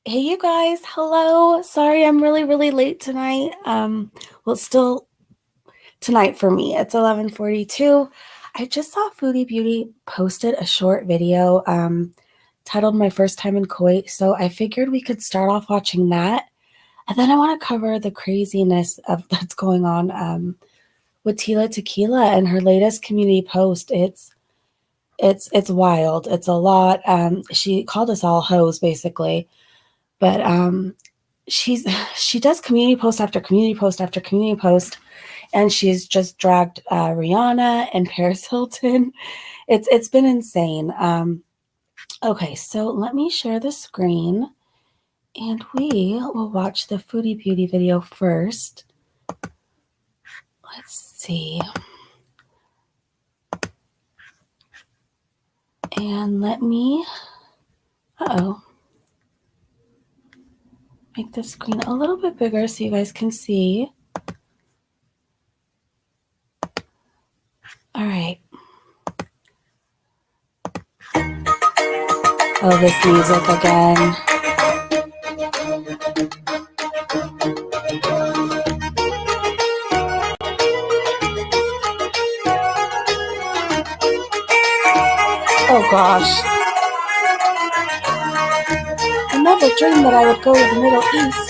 Hey you guys, hello. Sorry I'm really late tonight. Well, it's still tonight for me. It's 11:42. I just saw Foodie Beauty posted a short video titled My First Time in Kuwait, so I figured we could start off watching that. And then I want to cover the craziness of that's going on with Tila Tequila and her latest community post. It's wild. It's a lot. She called us all hoes basically. But she's she does community post after community post after community post, and she's just dragged Rhianna and Paris Hilton. It's been insane. Okay, so let me share the screen, and we will watch the Foodie Beauty video first. Let's see. And let me, make the screen a little bit bigger so you guys can see. All right. Oh, this music again. Oh gosh. I never dreamed that I would go to the Middle East,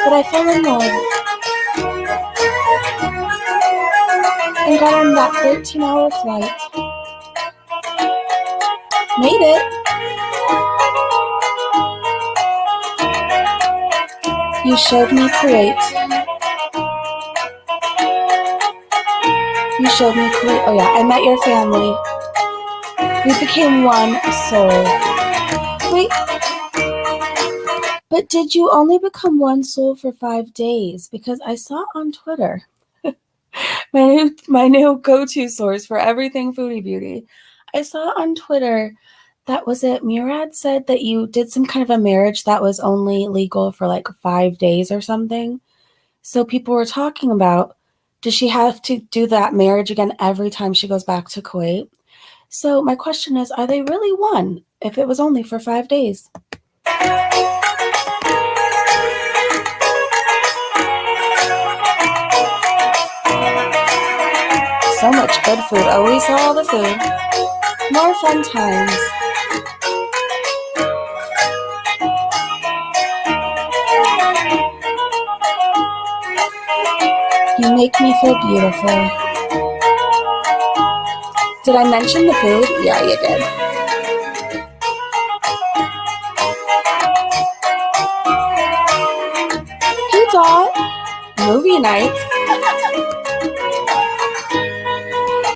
but I fell in love and got on that 13-hour flight. Made it. You showed me Kuwait. You showed me Kuwait. Oh yeah, I met your family. We became one soul. Wait, but did you only become one soul for 5 days? Because I saw on Twitter, my new go-to source for everything Foodie Beauty. I saw on Twitter that was it. Murad said that you did some kind of a marriage that was only legal for like 5 days or something. So people were talking about, does she have to do that marriage again every time she goes back to Kuwait? So my question is, are they really one if it was only for 5 days? So much good food. Oh, we saw all the food. More fun times. You make me feel beautiful. Did I mention the food? Yeah, you did. Hey, Dot. Movie night.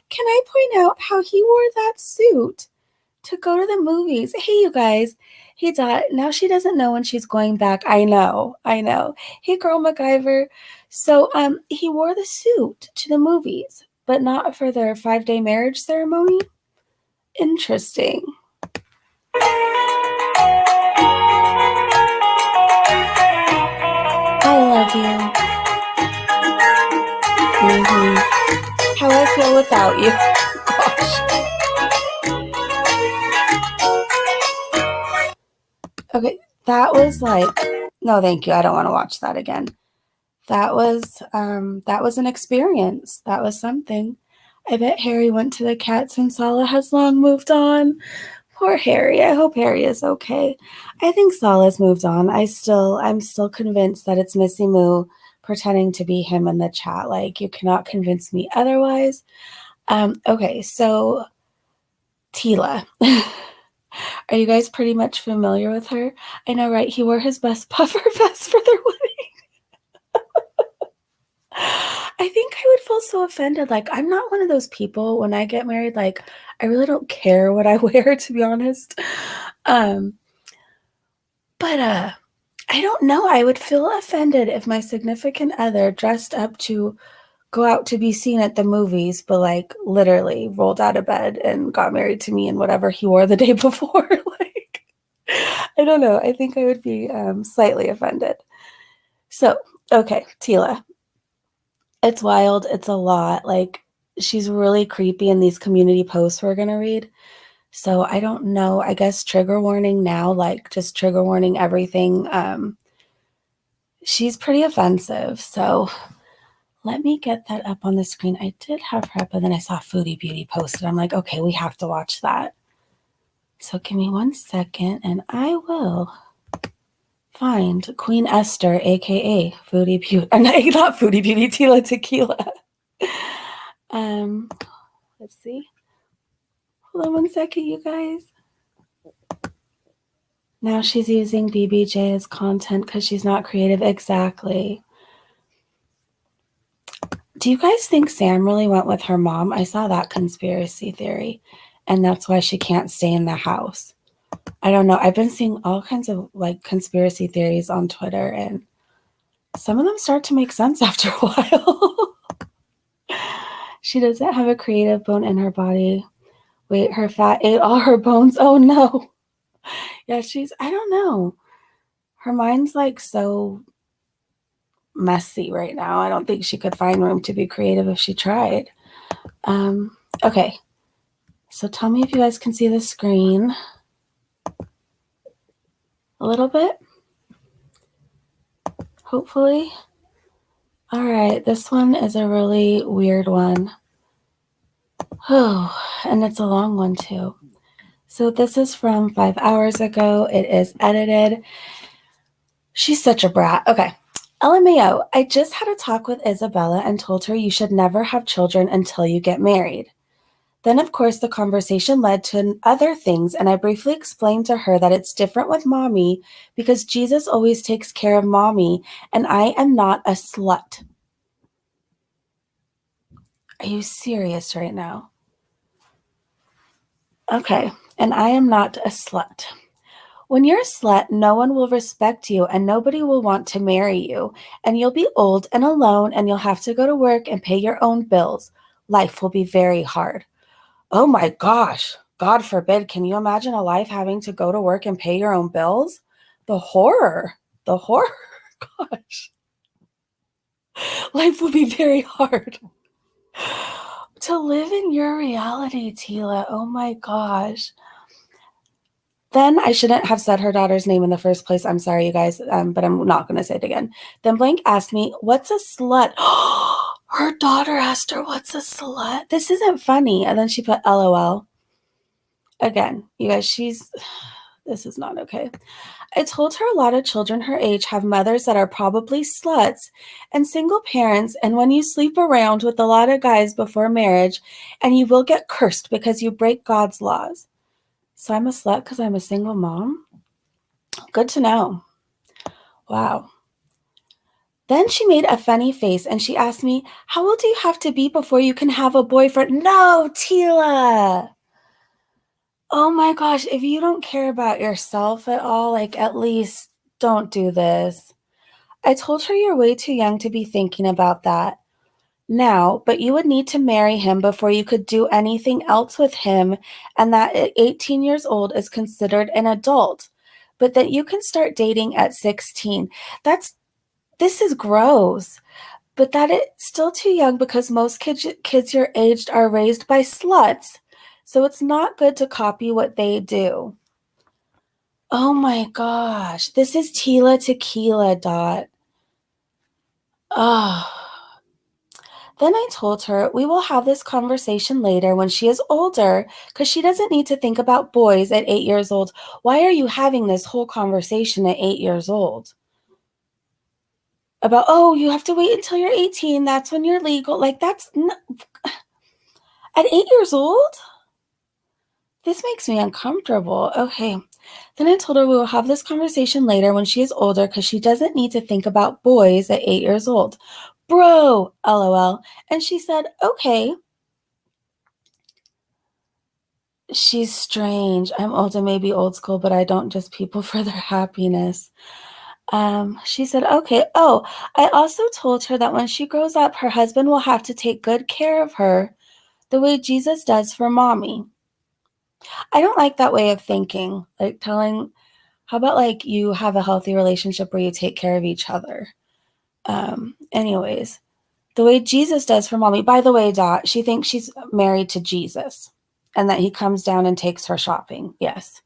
Can I point out how he wore that suit to go to the movies? Hey, you guys. Hey, Dot. Now she doesn't know when she's going back. I know. Hey, girl MacGyver. So, he wore the suit to the movies, but not for their 5-day marriage ceremony. Interesting. I love you. How I feel without you. Gosh. Okay, that was like, no, thank you. I don't want to watch that again. That was an experience. That was something. I bet Harry went to the cats and Salah has long moved on. Poor Harry. I hope Harry is okay. I think Salah's moved on. I'm still convinced that it's Missy Moo pretending to be him in the chat. Like, you cannot convince me otherwise. Okay, so Tila. Are you guys pretty much familiar with her? I know, right? He wore his best puffer vest for their wedding. I think I would feel so offended. Like, I'm not one of those people when I get married, like, I really don't care what I wear, to be honest. But I don't know. I would feel offended if my significant other dressed up to go out to be seen at the movies, but like literally rolled out of bed and got married to me in whatever he wore the day before. Like, I don't know. I think I would be slightly offended. So, okay, Tila. It's wild. It's a lot. Like, she's really creepy in these community posts we're going to read. So I don't know. I guess trigger warning now, like just trigger warning everything. She's pretty offensive. So let me get that up on the screen. I did have her up, and then I saw Foodie Beauty posted. I'm like, okay, we have to watch that. So give me 1 second, and I will find Queen Esther, aka Foodie Beauty. Not Foodie Beauty, Tila Tequila. Let's see. Hold on 1 second, you guys. Now she's using BBJ as content because she's not creative. Exactly. Do you guys think Sam really went with her mom? I saw that conspiracy theory, and that's why she can't stay in the house. I don't know. I've been seeing all kinds of like conspiracy theories on Twitter, and some of them start to make sense after a while. She doesn't have a creative bone in her body. Wait, her fat ate all her bones. Oh no. Yeah, I don't know. Her mind's like so messy right now. I don't think she could find room to be creative if she tried. Okay. So tell me if you guys can see the screen a little bit. Hopefully. All right. This one is a really weird one. Oh, and it's a long one too. So this is from 5 hours ago. It is edited. She's such a brat. Okay. LMAO, I just had a talk with Isabella and told her you should never have children until you get married. Then, of course, the conversation led to other things, and I briefly explained to her that it's different with mommy because Jesus always takes care of mommy, and I am not a slut. Are you serious right now? Okay, and I am not a slut. When you're a slut, no one will respect you and nobody will want to marry you. And you'll be old and alone and you'll have to go to work and pay your own bills. Life will be very hard. Oh my gosh. God forbid. Can you imagine a life having to go to work and pay your own bills? The horror. The horror. Gosh. Life will be very hard. To live in your reality, Tila. Oh my gosh. Then I shouldn't have said her daughter's name in the first place. I'm sorry, you guys, but I'm not going to say it again. Then Blank asked me, what's a slut? Her daughter asked her, what's a slut? This isn't funny. And then she put LOL. Again, you guys, this is not okay. I told her a lot of children her age have mothers that are probably sluts and single parents, and when you sleep around with a lot of guys before marriage, and you will get cursed because you break God's laws. So I'm a slut because I'm a single mom? Good to know. Wow. Then she made a funny face and she asked me, how old do you have to be before you can have a boyfriend? No, Tila. Oh my gosh, if you don't care about yourself at all, like at least don't do this. I told her you're way too young to be thinking about that now, but you would need to marry him before you could do anything else with him, and that at 18 years old is considered an adult, but that you can start dating at 16. This is gross, but that it's still too young because most kids your age are raised by sluts, so it's not good to copy what they do. Oh my gosh, this is Tila Tequila, Dot. Oh. Then I told her we will have this conversation later when she is older because she doesn't need to think about boys at 8 years old. Why are you having this whole conversation at 8 years old? About, oh, you have to wait until you're 18. That's when you're legal. Like, at 8 years old? This makes me uncomfortable. Okay. Then I told her we will have this conversation later when she is older because she doesn't need to think about boys at 8 years old. Bro, LOL. And she said, okay. She's strange. I'm old and maybe old school, but I don't judge people for their happiness. She said, okay. Oh, I also told her that when she grows up, her husband will have to take good care of her the way Jesus does for mommy. I don't like that way of thinking. Like how about like you have a healthy relationship where you take care of each other? Anyways, the way Jesus does for mommy. By the way, Dot, she thinks she's married to Jesus. and that he comes down and takes her shopping. Yes.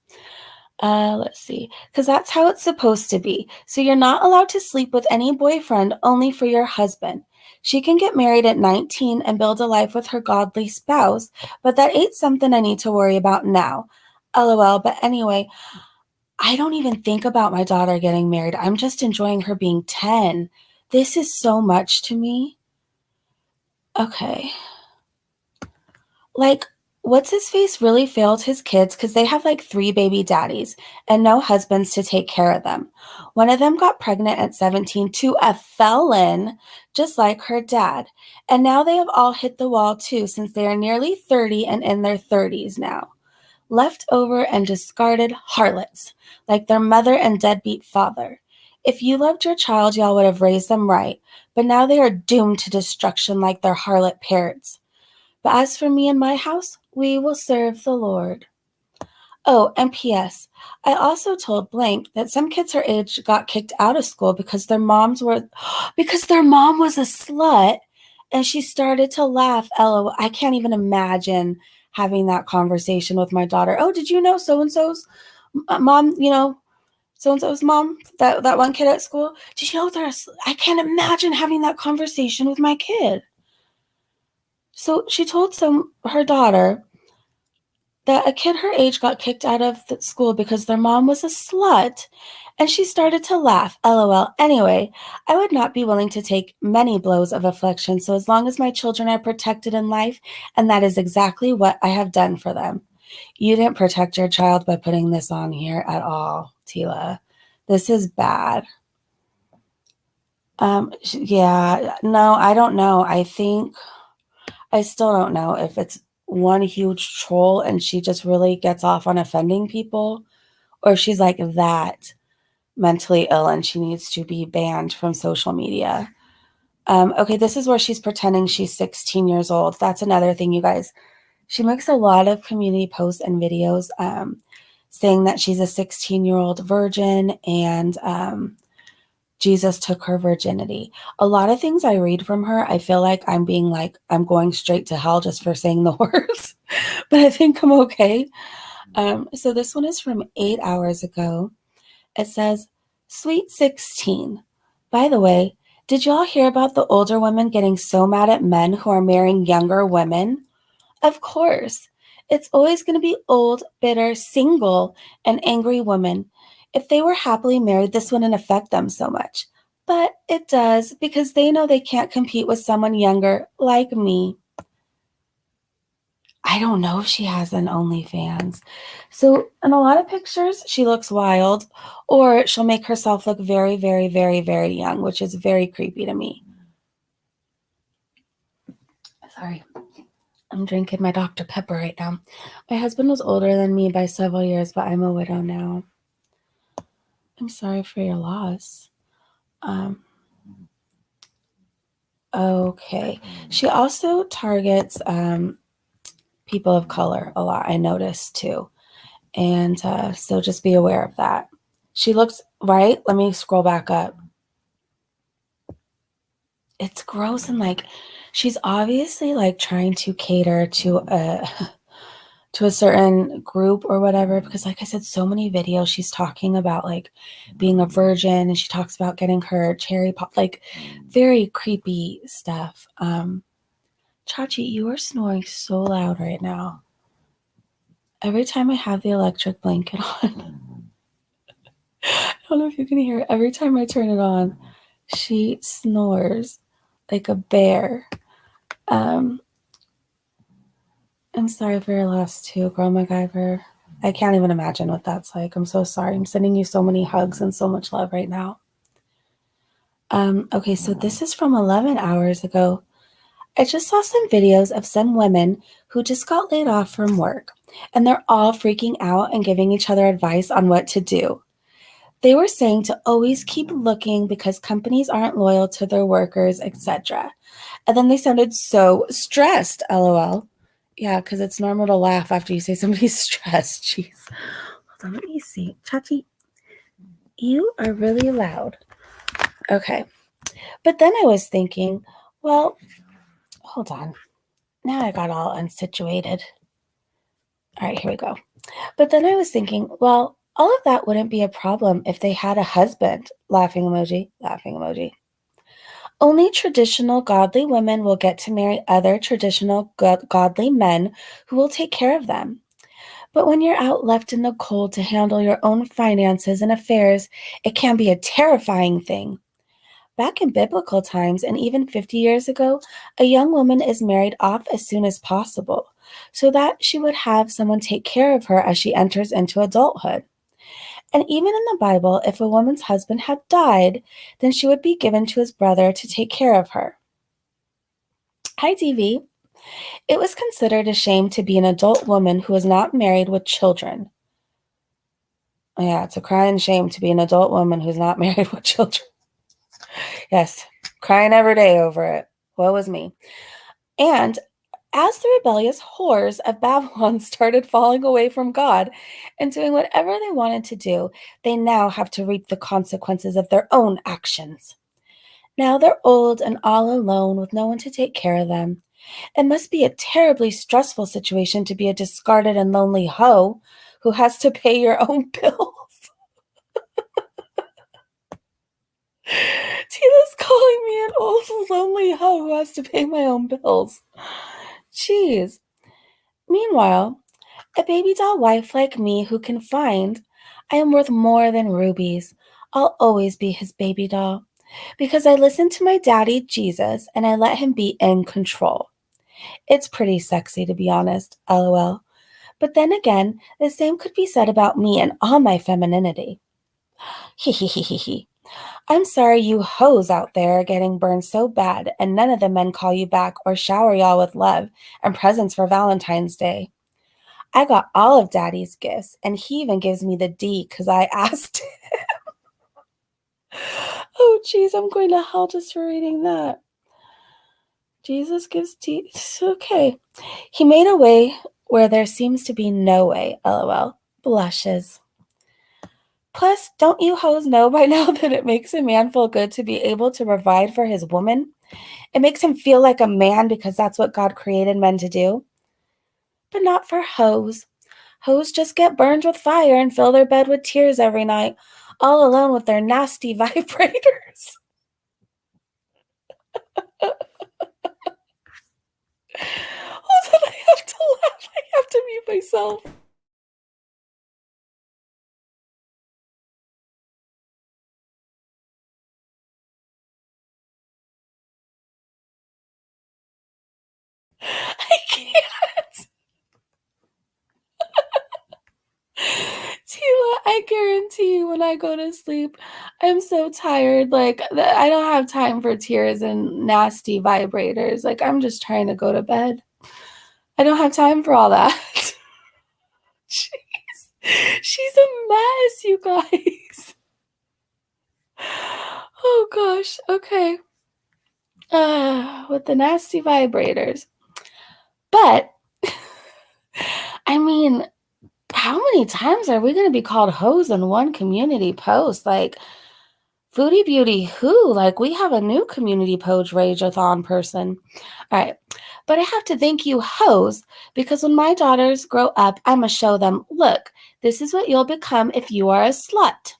Let's see. Because that's how it's supposed to be. So you're not allowed to sleep with any boyfriend, only for your husband. She can get married at 19 and build a life with her godly spouse, but that ain't something I need to worry about now. LOL. But anyway, I don't even think about my daughter getting married. I'm just enjoying her being 10. This is so much to me. Okay. Like, what's his face really failed his kids because they have like 3 baby daddies and no husbands to take care of them. One of them got pregnant at 17 to a felon, just like her dad. And now they have all hit the wall too, since they are nearly 30 and in their 30s now. Leftover and discarded harlots, like their mother and deadbeat father. If you loved your child, y'all would have raised them right, but now they are doomed to destruction like their harlot parents. But as for me and my house, we will serve the Lord. Oh, and P.S. I also told Blank that some kids her age got kicked out of school because their mom was a slut, and she started to laugh. LOL. I can't even imagine having that conversation with my daughter. Oh, did you know so and so's mom? So and so's mom. That one kid at school. Did you know there's? I can't imagine having that conversation with my kid. So she told her daughter that a kid her age got kicked out of the school because their mom was a slut, and she started to laugh. LOL. Anyway, I would not be willing to take many blows of affliction, so as long as my children are protected in life, and that is exactly what I have done for them. You didn't protect your child by putting this on here at all, Tila. This is bad. Yeah, no, I don't know. I still don't know if it's one huge troll and she just really gets off on offending people, or if she's like that mentally ill and she needs to be banned from social media. Okay, this is where she's pretending she's 16 years old. That's another thing, you guys. She makes a lot of community posts and videos saying that she's a 16-year-old virgin and Jesus took her virginity. A lot of things I read from her, I feel like I'm going straight to hell just for saying the words, but I think I'm okay. So this one is from 8 hours ago. It says, Sweet 16. By the way, did y'all hear about the older women getting so mad at men who are marrying younger women? Of course. It's always going to be old, bitter, single, and angry women. If they were happily married, this wouldn't affect them so much. But it does because they know they can't compete with someone younger like me. I don't know if she has an OnlyFans. So in a lot of pictures, she looks wild, or she'll make herself look very, very, very, very young, which is very creepy to me. Sorry. I'm drinking my Dr. Pepper right now. My husband was older than me by several years, but I'm a widow now. I'm sorry for your loss. Okay. She also targets people of color a lot, I noticed too. And so just be aware of that. She looks, right? Let me scroll back up. It's gross and she's obviously trying to cater to a certain group or whatever, because like I said, so many videos she's talking about being a virgin, and she talks about getting her cherry pop, very creepy stuff. Chachi, you are snoring so loud right now. Every time I have the electric blanket on, I don't know if you can hear it. Every time I turn it on, she snores like a bear. I'm sorry for your loss too, Girl MacGyver. I can't even imagine what that's like. I'm so sorry. I'm sending you so many hugs and so much love right now. Okay, so this is from 11 hours ago. I just saw some videos of some women who just got laid off from work, and they're all freaking out and giving each other advice on what to do. They were saying to always keep looking because companies aren't loyal to their workers, etc. And then they sounded so stressed, LOL. Yeah, because it's normal to laugh after you say somebody's stressed. Jeez. Hold on, let me see. Chachi, you are really loud. Okay. But then I was thinking, well, hold on. Now I got all unsituated. All right, here we go. But then I was thinking, well, all of that wouldn't be a problem if they had a husband. Laughing emoji, laughing emoji. Only traditional godly women will get to marry other traditional godly men who will take care of them. But when you're out left in the cold to handle your own finances and affairs, it can be a terrifying thing. Back in biblical times and even 50 years ago, a young woman is married off as soon as possible so that she would have someone take care of her as she enters into adulthood. And even in the Bible, if a woman's husband had died, then she would be given to his brother to take care of her. Hi, TV. It was considered a shame to be an adult woman who was not married with children. Yeah, it's a crying shame to be an adult woman who's not married with children. Yes, crying every day over it. Woe is me. And as the rebellious whores of Babylon started falling away from God and doing whatever they wanted to do, they now have to reap the consequences of their own actions. Now they're old and all alone with no one to take care of them. It must be a terribly stressful situation to be a discarded and lonely hoe who has to pay your own bills. Tina's calling me an old lonely hoe who has to pay my own bills. Jeez. Meanwhile, a baby doll wife like me who can find I am worth more than rubies. I'll always be his baby doll because I listen to my daddy, Jesus, and I let him be in control. It's pretty sexy, to be honest, lol. But then again, the same could be said about me and all my femininity. Hee hee hee hee hee. I'm sorry you hoes out there are getting burned so bad and none of the men call you back or shower y'all with love and presents for Valentine's Day. I got all of Daddy's gifts, and he even gives me the D because I asked. Oh, geez, I'm going to hell just for reading that. Jesus gives D. It's okay. He made a way where there seems to be no way, lol. Blushes. Plus, don't you hoes know by now that it makes a man feel good to be able to provide for his woman? It makes him feel like a man because that's what God created men to do. But not for hoes. Hoes just get burned with fire and fill their bed with tears every night, all alone with their nasty vibrators. Hold on, I have to laugh. I have to mute myself. I can't. Tila, I guarantee you when I go to sleep, I'm so tired. Like, I don't have time for tears and nasty vibrators. Like, I'm just trying to go to bed. I don't have time for all that. She's a mess, you guys. Oh, gosh. Okay. With the nasty vibrators. But, I mean, how many times are we going to be called hoes in one community post? Like, Foodie Beauty, who? Like, we have a new community page rage-a-thon person. All right. But I have to thank you, hoes, because when my daughters grow up, I'm going to show them, look, this is what you'll become if you are a slut.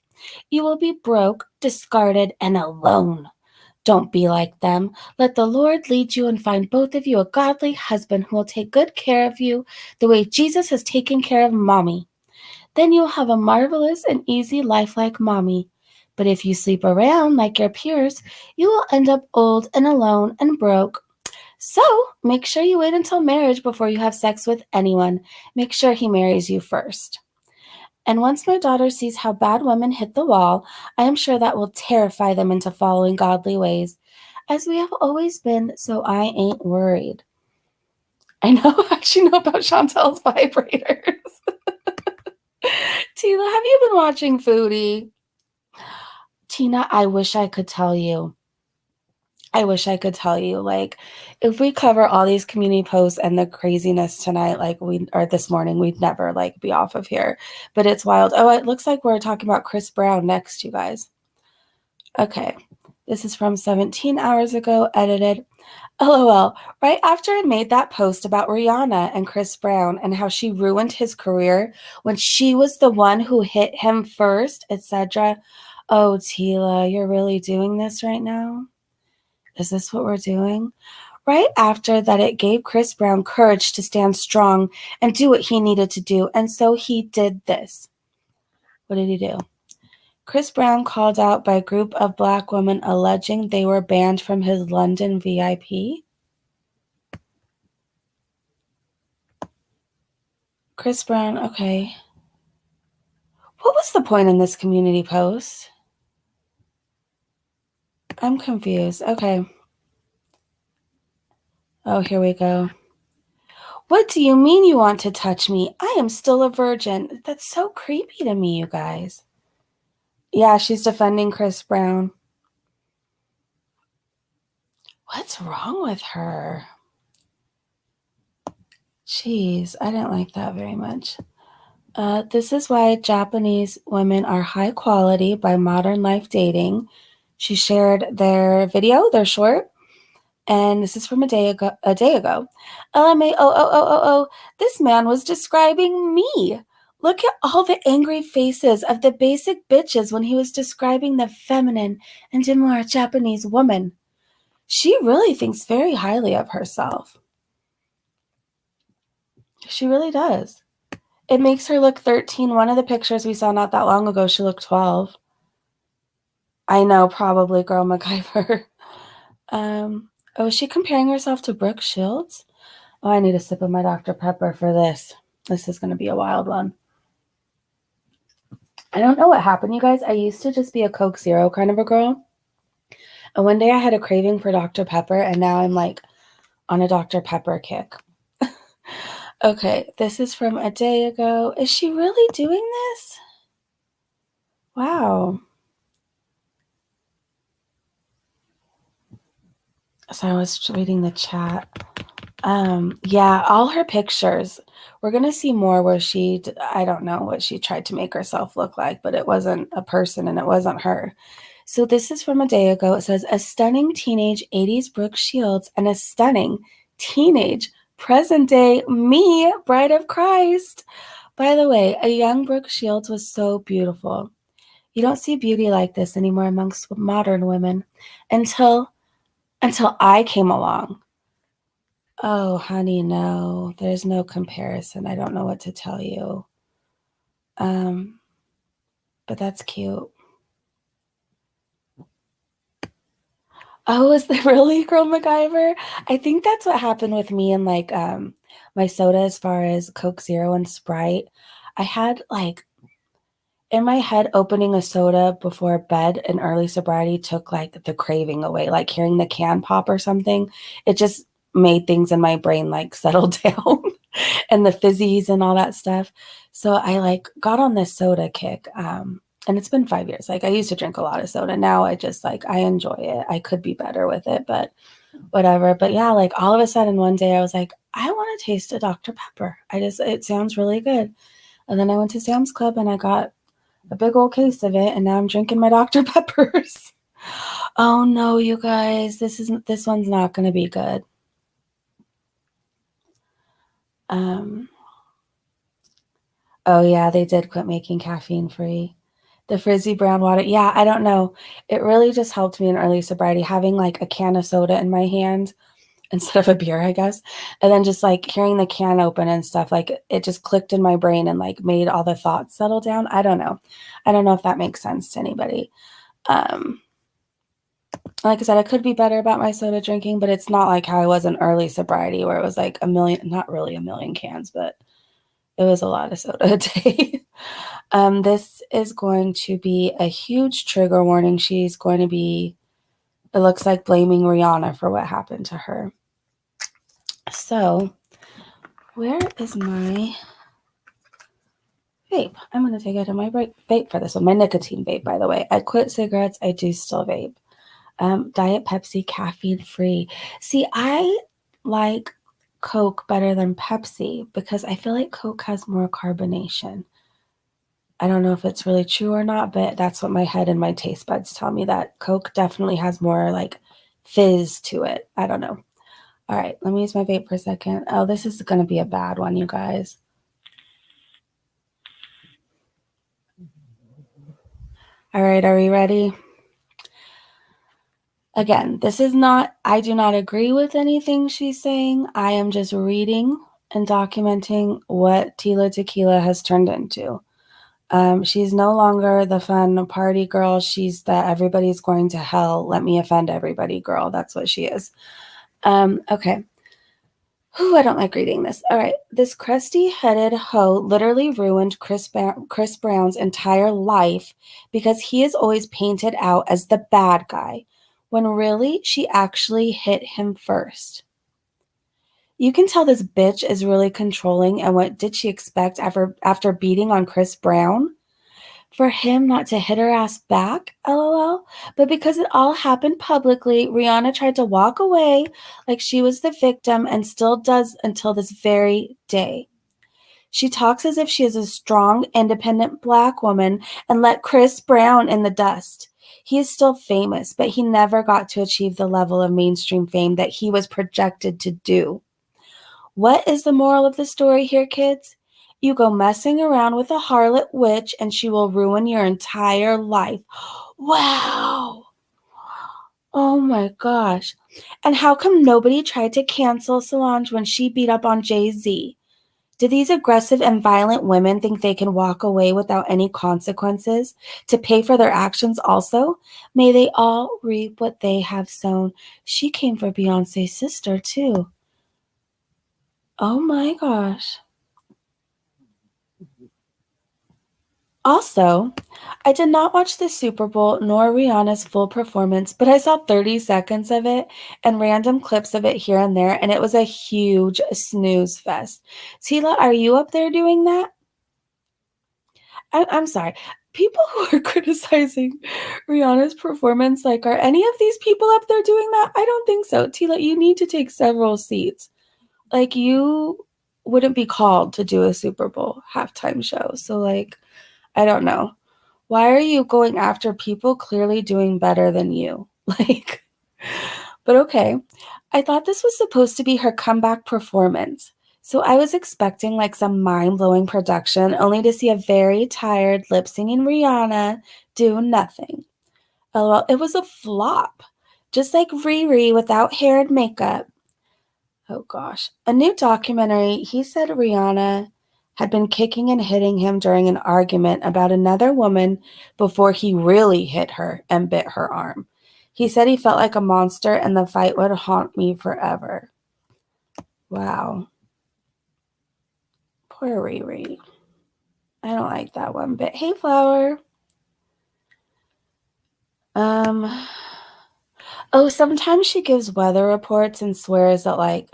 You will be broke, discarded, and alone. Don't be like them. Let the Lord lead you and find both of you a godly husband who will take good care of you the way Jesus has taken care of mommy. Then you'll have a marvelous and easy life like mommy. But if you sleep around like your peers, you will end up old and alone and broke. So make sure you wait until marriage before you have sex with anyone. Make sure he marries you first. And once my daughter sees how bad women hit the wall, I am sure that will terrify them into following godly ways, as we have always been, so I ain't worried. I know, I actually know about Chantel's vibrators. Tina, have you been watching Foodie? Tina, I wish I could tell you. I wish I could tell you. Like, if we cover all these community posts and the craziness tonight, or this morning, we'd never be off of here. But it's wild. Oh, it looks like we're talking about Chris Brown next, you guys. Okay. This is from 17 hours ago, edited. LOL. Right after I made that post about Rhianna and Chris Brown and how she ruined his career when she was the one who hit him first, etc. Oh, Tila, you're really doing this right now? Is this what we're doing? Right after that, it gave Chris Brown courage to stand strong and do what he needed to do. And so he did this. What did he do? Chris Brown called out by a group of Black women alleging they were banned from his London VIP. Chris Brown, okay. What was the point in this community post? I'm confused. Okay. Oh, here we go. What do you mean you want to touch me? I am still a virgin. That's so creepy to me, you guys. Yeah, she's defending Chris Brown. What's wrong with her? Jeez, I didn't like that very much. This is why Japanese women are high quality by Modern Life Dating. She shared their video, their short, and this is from a day ago. LMAO, this man was describing me. Look at all the angry faces of the basic bitches when he was describing the feminine and demure Japanese woman. She really thinks very highly of herself. She really does. It makes her look 13. One of the pictures we saw not that long ago, she looked 12. I know, probably Girl MacGyver. Oh, is she comparing herself to Brooke Shields? Oh, I need a sip of my Dr. Pepper for this. This is going to be a wild one. I don't know what happened, you guys. I used to just be a Coke Zero kind of a girl. And one day I had a craving for Dr. Pepper, and now I'm like on a Dr. Pepper kick. Okay, this is from a day ago. Is she really doing this? Wow. So I was reading the chat. Yeah, all her pictures. We're going to see more where I don't know what she tried to make herself look like, but it wasn't a person and it wasn't her. So this is from a day ago. It says, a stunning teenage 80s Brooke Shields and a stunning teenage present day me, Bride of Christ. By the way, a young Brooke Shields was so beautiful. You don't see beauty like this anymore amongst modern women until I came along. Oh, honey, no. There's no comparison. I don't know what to tell you. But that's cute. Oh, is there really Girl MacGyver? I think that's what happened with me and like my soda as far as Coke Zero and Sprite. I had like in my head, opening a soda before bed in early sobriety took like the craving away, like hearing the can pop or something. It just made things in my brain like settle down and the fizzies and all that stuff. So I like got on this soda kick. And it's been 5 years. Like I used to drink a lot of soda. Now I just like, I enjoy it. I could be better with it, but whatever. But yeah, like all of a sudden one day I was like, I want to taste a Dr. Pepper. It sounds really good. And then I went to Sam's Club and I got a big old case of it, and now I'm drinking my Dr. Peppers. Oh no, you guys, this one's not going to be good. Oh yeah, they did quit making caffeine free. The frizzy brown water. Yeah, I don't know. It really just helped me in early sobriety having like a can of soda in my hand instead of a beer, I guess. And then just like hearing the can open and stuff, like it just clicked in my brain and like made all the thoughts settle down. I don't know. I don't know if that makes sense to anybody. Like I said, I could be better about my soda drinking, but it's not like how I was in early sobriety where it was like a million, not really a million cans, but it was a lot of soda a day. This is going to be a huge trigger warning. She's going to be, it looks like, blaming Rhianna for what happened to her. So, where is my vape? I'm going to take out my vape for this one. My nicotine vape, by the way. I quit cigarettes. I do still vape. Diet Pepsi, caffeine free. See, I like Coke better than Pepsi because I feel like Coke has more carbonation. I don't know if it's really true or not, but that's what my head and my taste buds tell me, that Coke definitely has more like fizz to it. I don't know. All right, let me use my vape for a second. Oh, this is going to be a bad one, you guys. All right, are we ready? Again, I do not agree with anything she's saying. I am just reading and documenting what Tila Tequila has turned into. She's no longer the fun party girl. She's the everybody's going to hell, let me offend everybody girl. That's what she is. Okay. Whew, I don't like reading this. All right. This crusty-headed hoe literally ruined Chris Brown's entire life because he is always painted out as the bad guy, when really she actually hit him first. You can tell this bitch is really controlling, and what did she expect after beating on Chris Brown? For him not to hit her ass back, lol. But because it all happened publicly, Rhianna tried to walk away like she was the victim and still does until this very day. She talks as if she is a strong, independent black woman and let Chris Brown in the dust. He is still famous, but he never got to achieve the level of mainstream fame that he was projected to do. What is the moral of the story here, kids? You go messing around with a harlot witch and she will ruin your entire life. Wow. Oh my gosh. And how come nobody tried to cancel Solange when she beat up on Jay-Z? Do these aggressive and violent women think they can walk away without any consequences to pay for their actions also? May they all reap what they have sown. She came for Beyonce's sister too. Oh my gosh. Also, I did not watch the Super Bowl nor Rihanna's full performance, but I saw 30 seconds of it and random clips of it here and there, and it was a huge snooze fest. Tila, are you up there doing that? I'm sorry. People who are criticizing Rihanna's performance, like, are any of these people up there doing that? I don't think so. Tila, you need to take several seats. Like, you wouldn't be called to do a Super Bowl halftime show. So, like, I don't know. Why are you going after people clearly doing better than you? Like, but okay. I thought this was supposed to be her comeback performance. So I was expecting like some mind-blowing production, only to see a very tired lip-singing Rihanna do nothing. LOL, it was a flop. Just like Riri without hair and makeup. Oh gosh. A new documentary, he said Rihanna had been kicking and hitting him during an argument about another woman before he really hit her and bit her arm. He said he felt like a monster and the fight would haunt me forever. Wow. Poor Riri. I don't like that one bit. Hey, Flower. Oh, sometimes she gives weather reports and swears that like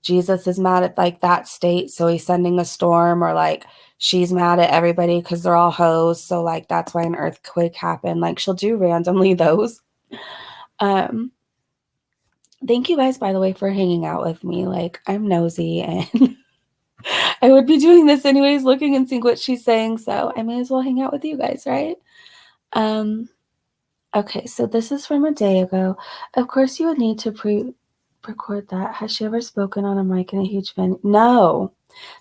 Jesus is mad at like that state, so he's sending a storm, or like she's mad at everybody because they're all hoes, so like that's why an earthquake happened. Like she'll do randomly those. Um, Thank you guys, by the way, for hanging out with me. Like I'm nosy and I would be doing this anyways, looking and seeing what she's saying, so I may as well hang out with you guys, right? Um, okay, so this is from a day ago. Of course, you would need to record that. Has she ever spoken on a mic in a huge venue? No.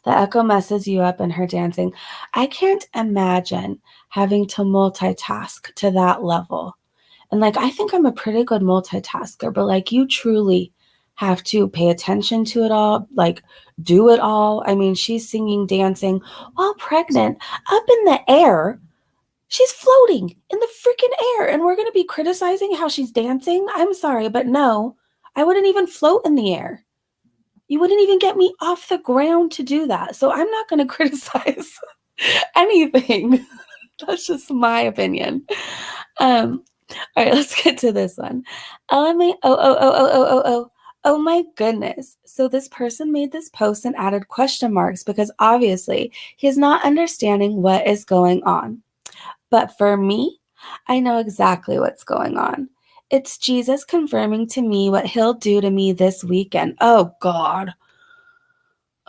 The echo messes you up in her dancing. I can't imagine having to multitask to that level. And like, I think I'm a pretty good multitasker, but like, you truly have to pay attention to it all, like, do it all. I mean, she's singing, dancing while pregnant up in the air. She's floating in the freaking air, and we're going to be criticizing how she's dancing? I'm sorry, but no, I wouldn't even float in the air. You wouldn't even get me off the ground to do that. So I'm not going to criticize anything. That's just my opinion. All right, let's get to this one. Oh my goodness. So this person made this post and added question marks because obviously he's not understanding what is going on. But for me, I know exactly what's going on. It's Jesus confirming to me what he'll do to me this weekend. Oh God.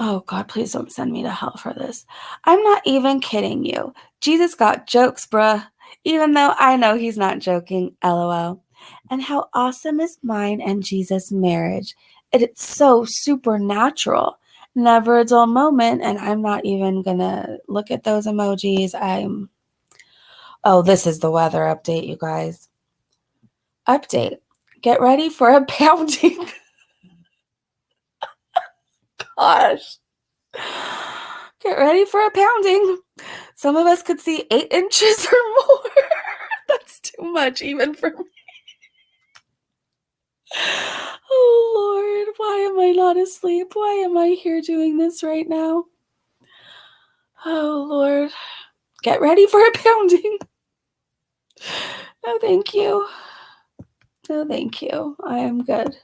Oh, God, please don't send me to hell for this. I'm not even kidding you. Jesus got jokes, bruh. Even though I know he's not joking, lol. And how awesome is mine and Jesus' marriage? It's so supernatural. Never a dull moment, and I'm not even gonna look at those emojis. Oh, this is the weather update, you guys. Update. Get ready for a pounding. Gosh. Get ready for a pounding. Some of us could see 8 inches or more. That's too much even for me. Oh, Lord, why am I not asleep? Why am I here doing this right now? Oh, Lord. Get ready for a pounding. No, thank you. No, thank you. I am good.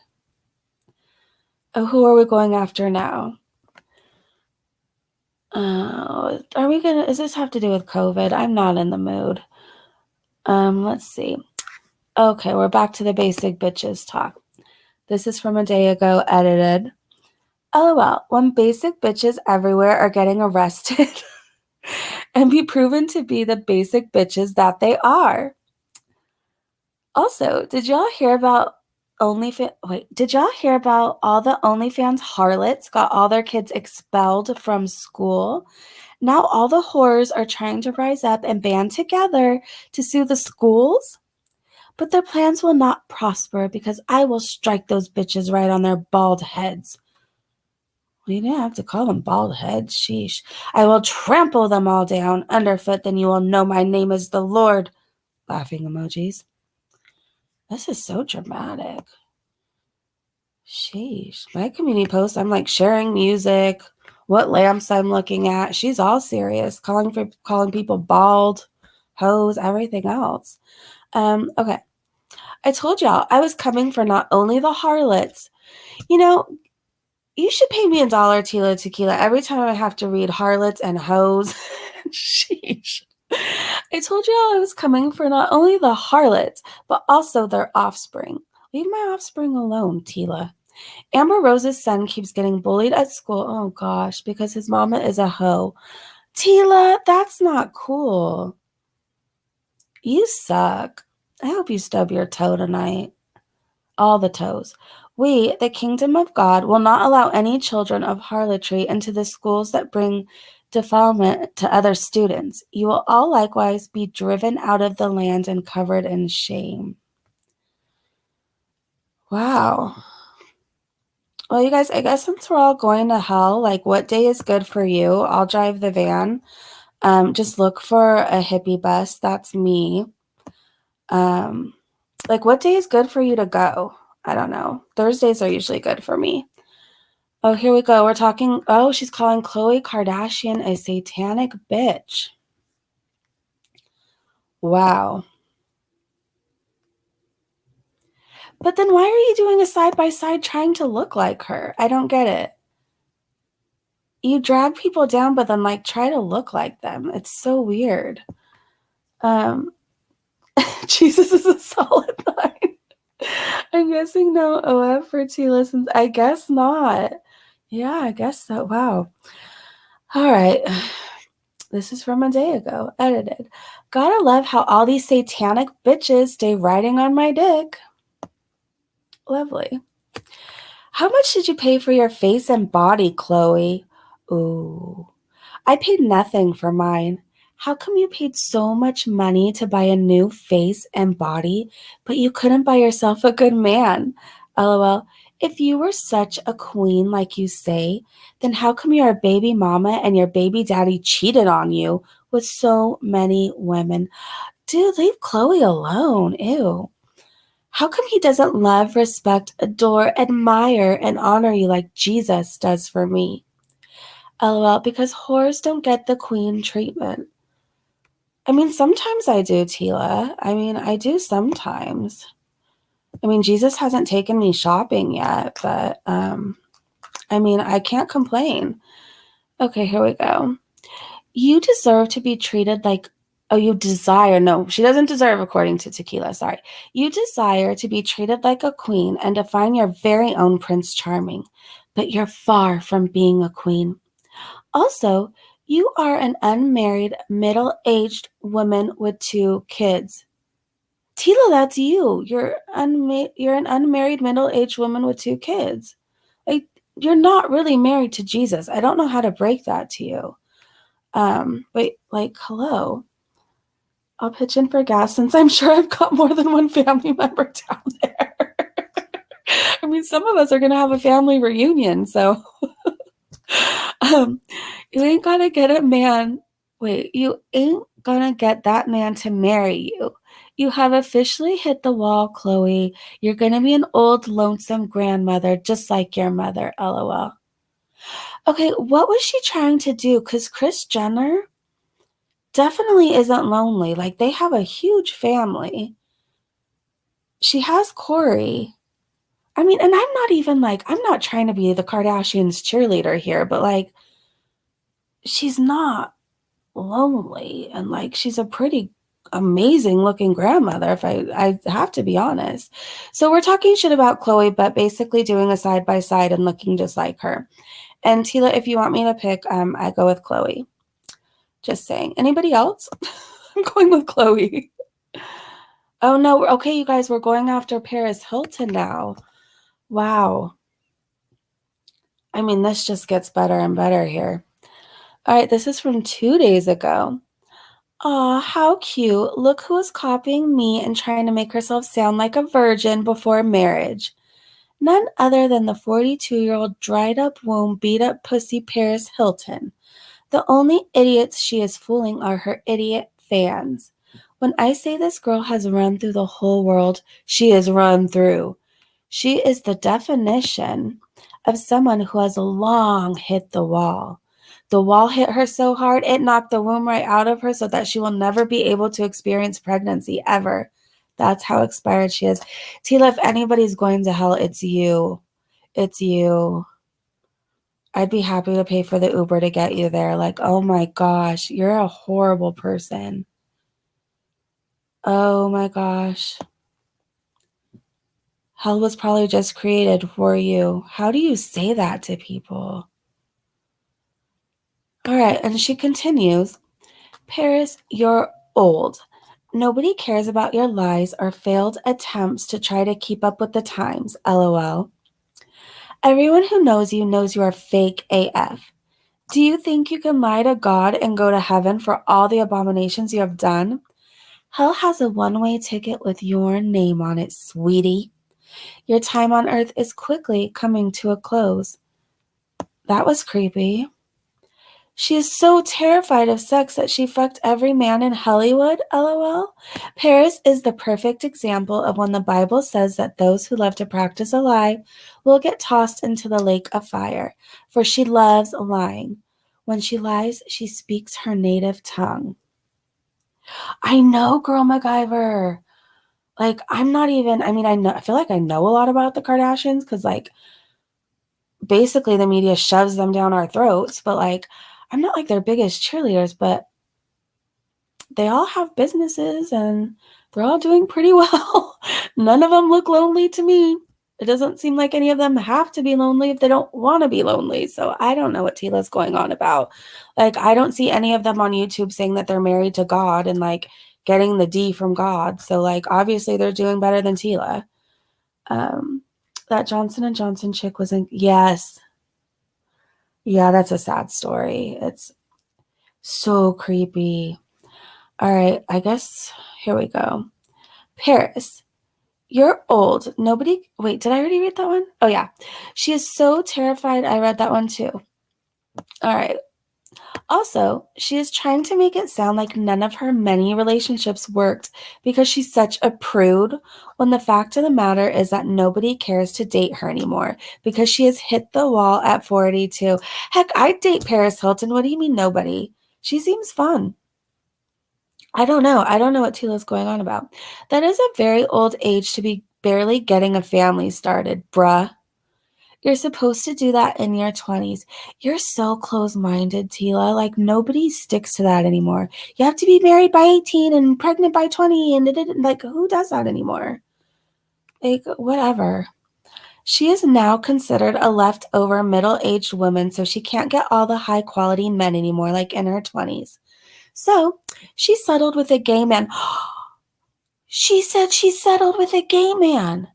Oh, who are we going after now? Does this have to do with COVID? I'm not in the mood. Let's see. Okay, we're back to the basic bitches talk. This is from a day ago, edited. LOL, when basic bitches everywhere are getting arrested and be proven to be the basic bitches that they are. Also, did y'all hear about did y'all hear about all the OnlyFans harlots got all their kids expelled from school? Now all the whores are trying to rise up and band together to sue the schools? But their plans will not prosper because I will strike those bitches right on their bald heads. Well, you didn't have to call them bald heads, sheesh. I will trample them all down underfoot, then you will know my name is the Lord. Laughing emojis. This is so dramatic. Sheesh. My community post, I'm like sharing music, what lamps I'm looking at. She's all serious, calling people bald, hoes, everything else. Okay. I told y'all I was coming for not only the harlots. You know, you should pay me $1, Tila Tequila, every time I have to read harlots and hoes. Sheesh. I told y'all I was coming for not only the harlots, but also their offspring. Leave my offspring alone, Tila. Amber Rose's son keeps getting bullied at school. Oh gosh, because his mama is a hoe. Tila, that's not cool. You suck. I hope you stub your toe tonight. All the toes. We, the kingdom of God, will not allow any children of harlotry into the schools that bring defilement to other students. You will all likewise be driven out of the land and covered in shame. Wow. Well, you guys, I guess since we're all going to hell, like, what day is good for you? I'll drive the van. Just look for a hippie bus. That's me. Like, what day is good for you to go? I don't know. Thursdays are usually good for me. Oh, here we go. We're talking. Oh, she's calling Khloe Kardashian a satanic bitch. Wow. But then why are you doing a side-by-side trying to look like her? I don't get it. You drag people down, but then, like, try to look like them. It's so weird. Jesus is a solid 9. I'm guessing no OF for 2 listens. I guess not. Yeah, I guess so. Wow. All right. This is from a day ago. Edited. Gotta love how all these satanic bitches stay riding on my dick. Lovely. How much did you pay for your face and body, Khloe? Ooh. I paid nothing for mine. How come you paid so much money to buy a new face and body, but you couldn't buy yourself a good man? LOL. If you were such a queen like you say, then how come you're a baby mama and your baby daddy cheated on you with so many women? Dude, leave Khloe alone. Ew. How come he doesn't love, respect, adore, admire, and honor you like Jesus does for me? LOL, because whores don't get the queen treatment. I mean, sometimes I do, Tila. I mean, I do sometimes. I mean, Jesus hasn't taken me shopping yet, but, I mean, I can't complain. Okay, here we go. You deserve to be treated like, oh, you desire, no, she doesn't deserve according to Tequila, sorry. You desire to be treated like a queen and define your very own Prince Charming. but you're far from being a queen. Also, you are an unmarried, middle-aged woman with 2 kids. Tila, that's you. You're an unmarried, middle-aged woman with 2 kids. Like, you're not really married to Jesus. I don't know how to break that to you. But like, hello. I'll pitch in for gas since I'm sure I've got more than one family member down there. I mean, some of us are gonna have a family reunion, so um, you ain't gonna get a man. Wait, you ain't gonna get that man to marry you. You have officially hit the wall, Khloe. You're gonna be an old, lonesome grandmother, just like your mother, lol. Okay, what was she trying to do? Because Kris Jenner definitely isn't lonely. Like, they have a huge family. She has Corey. I mean, and I'm not even like, I'm not trying to be the Kardashians cheerleader here, but like, she's not lonely, and like, she's a pretty amazing looking grandmother, if I have to be honest. So we're talking shit about Khloe, but basically doing a side by side and looking just like her. And Tila, if you want me to pick, I go with Khloe. Just saying. Anybody else? I'm going with Khloe. Oh no, okay, you guys, we're going after Paris Hilton now. Wow. I mean, this just gets better and better here. All right, this is from 2 days ago. Aw, how cute. Look who is copying me and trying to make herself sound like a virgin before marriage. None other than the 42-year-old dried up womb, beat up pussy Paris Hilton. The only idiots she is fooling are her idiot fans. When I say this girl has run through the whole world, she is run through. She is the definition of someone who has long hit the wall. The wall hit her so hard, it knocked the womb right out of her so that she will never be able to experience pregnancy ever. That's how expired she is. Tila, if anybody's going to hell, it's you. It's you. I'd be happy to pay for the Uber to get you there. Like, oh my gosh, you're a horrible person. Oh my gosh. Hell was probably just created for you. How do you say that to people? All right, and she continues, Paris, you're old. Nobody cares about your lies or failed attempts to try to keep up with the times, lol. Everyone who knows you are fake AF. Do you think you can lie to God and go to heaven for all the abominations you have done? Hell has a one-way ticket with your name on it, sweetie. Your time on earth is quickly coming to a close. That was creepy. She is so terrified of sex that she fucked every man in Hollywood, lol. Paris is the perfect example of when the Bible says that those who love to practice a lie will get tossed into the lake of fire, for she loves lying. When she lies, she speaks her native tongue. I know, girl MacGyver. Like, I'm not even, I mean, I feel like I know a lot about the Kardashians because, like, basically the media shoves them down our throats, but, like, I'm not like their biggest cheerleaders, but they all have businesses and they're all doing pretty well. None of them look lonely to me. It doesn't seem like any of them have to be lonely if they don't want to be lonely. So I don't know what Tila's going on about. Like, I don't see any of them on YouTube saying that they're married to God and like getting the D from God. So like obviously they're doing better than Tila. That Johnson and Johnson chick was in, yes. Yeah, that's a sad story. It's so creepy. All right, I guess here we go. Paris, you're old. Nobody, wait, did I already read that one? Oh, yeah. She is so terrified. I read that one too. All right. Also, she is trying to make it sound like none of her many relationships worked because she's such a prude, when the fact of the matter is that nobody cares to date her anymore because she has hit the wall at 42. Heck, I'd date Paris Hilton. What do you mean nobody? She seems fun. I don't know. I don't know what Tila's going on about. That is a very old age to be barely getting a family started, bruh. You're supposed to do that in your 20s. You're so close-minded, Tila. Like, nobody sticks to that anymore. You have to be married by 18 and pregnant by 20, and like, who does that anymore? Like, whatever. She is now considered a leftover middle-aged woman, so she can't get all the high-quality men anymore, like in her 20s. So she settled with a gay man. She said she settled with a gay man.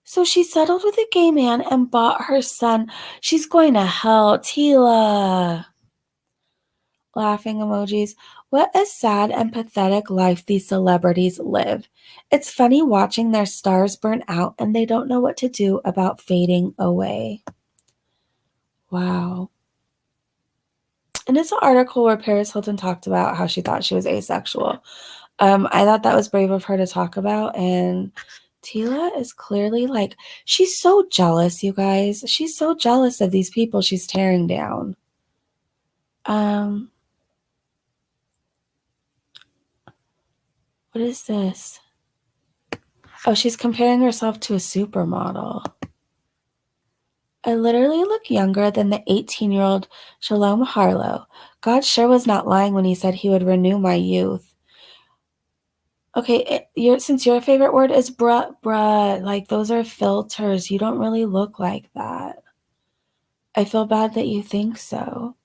So she settled with a gay man and bought her son. She's going to hell, Tila. Laughing emojis. What a sad and pathetic life these celebrities live. It's funny watching their stars burn out and they don't know what to do about fading away. Wow. And it's an article where Paris Hilton talked about how she thought she was asexual. I thought that was brave of her to talk about, and Tila is clearly like, she's so jealous, you guys. She's so jealous of these people she's tearing down. What is this? Oh, she's comparing herself to a supermodel. I literally look younger than the 18-year-old Shalom Harlow. God sure was not lying when he said he would renew my youth. Okay, since your favorite word is bruh, like those are filters. You don't really look like that. I feel bad that you think so.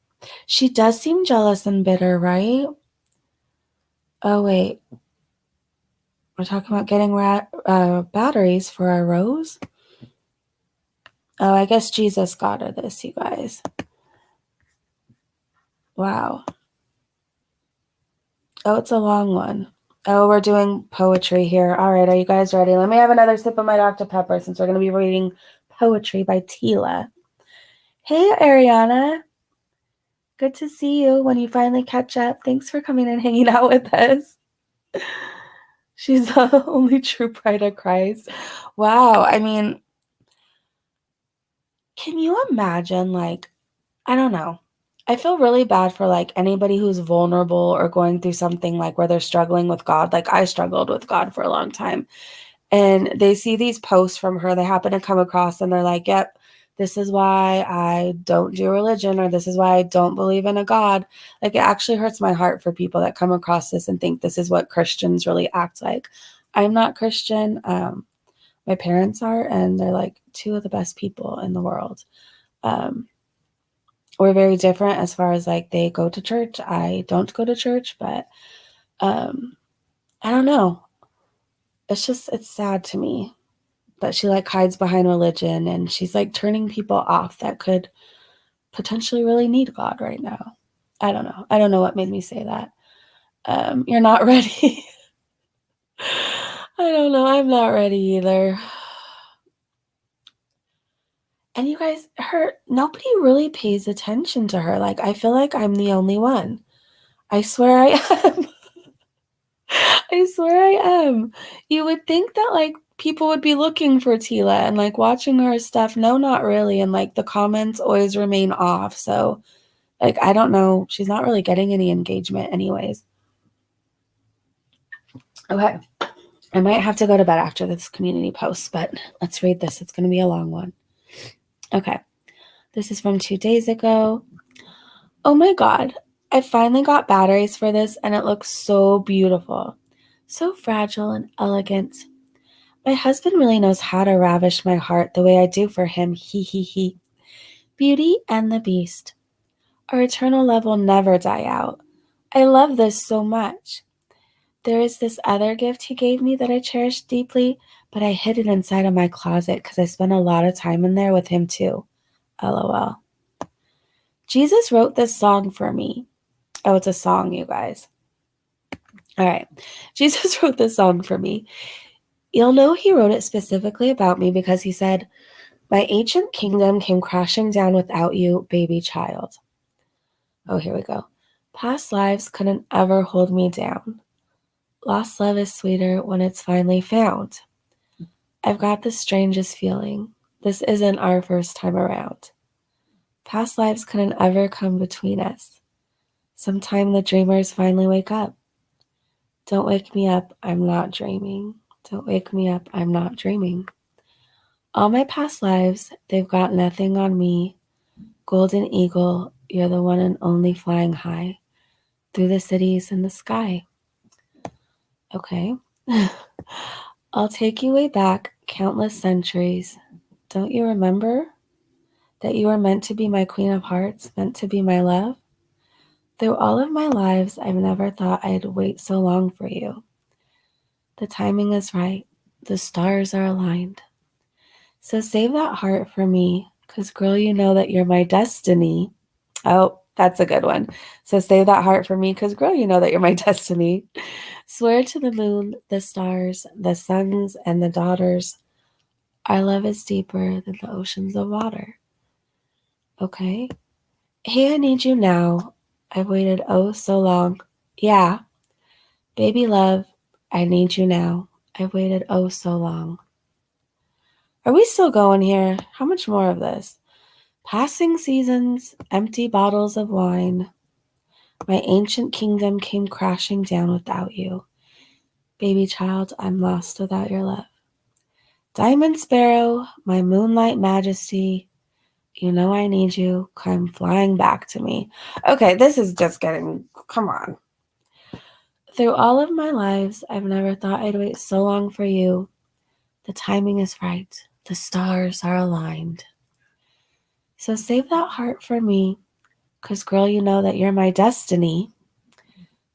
She does seem jealous and bitter, right? Oh, wait. We're talking about getting batteries for our rose? Oh, I guess Jesus got her this, you guys. Wow. Oh, it's a long one. Oh, we're doing poetry here. All right, are you guys ready? Let me have another sip of my Dr. Pepper since we're going to be reading poetry by Tila. Hey, Ariana. Good to see you when you finally catch up. Thanks for coming and hanging out with us. She's the only true bride of Christ. Wow. I mean, can you imagine, like, I don't know. I feel really bad for like anybody who's vulnerable or going through something like where they're struggling with God. Like I struggled with God for a long time. And they see these posts from her, they happen to come across and they're like, yep, this is why I don't do religion, or this is why I don't believe in a God. Like it actually hurts my heart for people that come across this and think this is what Christians really act like. I'm not Christian. My parents are, and they're like two of the best people in the world. We're very different as far as like they go to church. I don't go to church, but I don't know. It's sad to me that she like hides behind religion and she's like turning people off that could potentially really need God right now. I don't know. I don't know what made me say that. You're not ready. I don't know. I'm not ready either. And you guys, nobody really pays attention to her. Like, I feel like I'm the only one. I swear I am. I swear I am. You would think that, like, people would be looking for Tila and, like, watching her stuff. No, not really. And, like, the comments always remain off. So, like, I don't know. She's not really getting any engagement anyways. Okay. I might have to go to bed after this community post, but let's read this. It's going to be a long one. Okay. This is from 2 days ago. Oh my God. I finally got batteries for this and it looks so beautiful. So fragile and elegant. My husband really knows how to ravish my heart the way I do for him. He. Beauty and the Beast. Our eternal love will never die out. I love this so much. There is this other gift he gave me that I cherish deeply, but I hid it inside of my closet because I spent a lot of time in there with him too. LOL. Jesus wrote this song for me. Oh, it's a song, you guys. All right. Jesus wrote this song for me. You'll know he wrote it specifically about me because he said, my ancient kingdom came crashing down without you, baby child. Oh, here we go. Past lives couldn't ever hold me down. Lost love is sweeter when it's finally found. I've got the strangest feeling. This isn't our first time around. Past lives couldn't ever come between us. Sometime the dreamers finally wake up. Don't wake me up, I'm not dreaming. Don't wake me up, I'm not dreaming. All my past lives, they've got nothing on me. Golden eagle, you're the one and only flying high through the cities in the sky. Okay. I'll take you way back countless centuries Don't you remember that you were meant to be my queen of hearts, meant to be my love? Through all of my lives, I've never thought I'd wait so long for you. The timing is right. The stars are aligned. So save that heart for me, because, girl, you know that you're my destiny. Oh, that's a good one. So save that heart for me, because, girl, you know that you're my destiny. Swear to the moon, the stars, the sons, and the daughters. Our love is deeper than the oceans of water. Okay? Hey, I need you now. I've waited oh so long. Yeah. Baby love, I need you now. I've waited oh so long. Are we still going here? How much more of this? Passing seasons, empty bottles of wine. My ancient kingdom came crashing down without you. Baby child, I'm lost without your love. Diamond sparrow, my moonlight majesty. You know I need you. Come flying back to me. Okay, this is just getting, come on. Through all of my lives, I've never thought I'd wait so long for you. The timing is right. The stars are aligned. So save that heart for me, because, girl, you know that you're my destiny.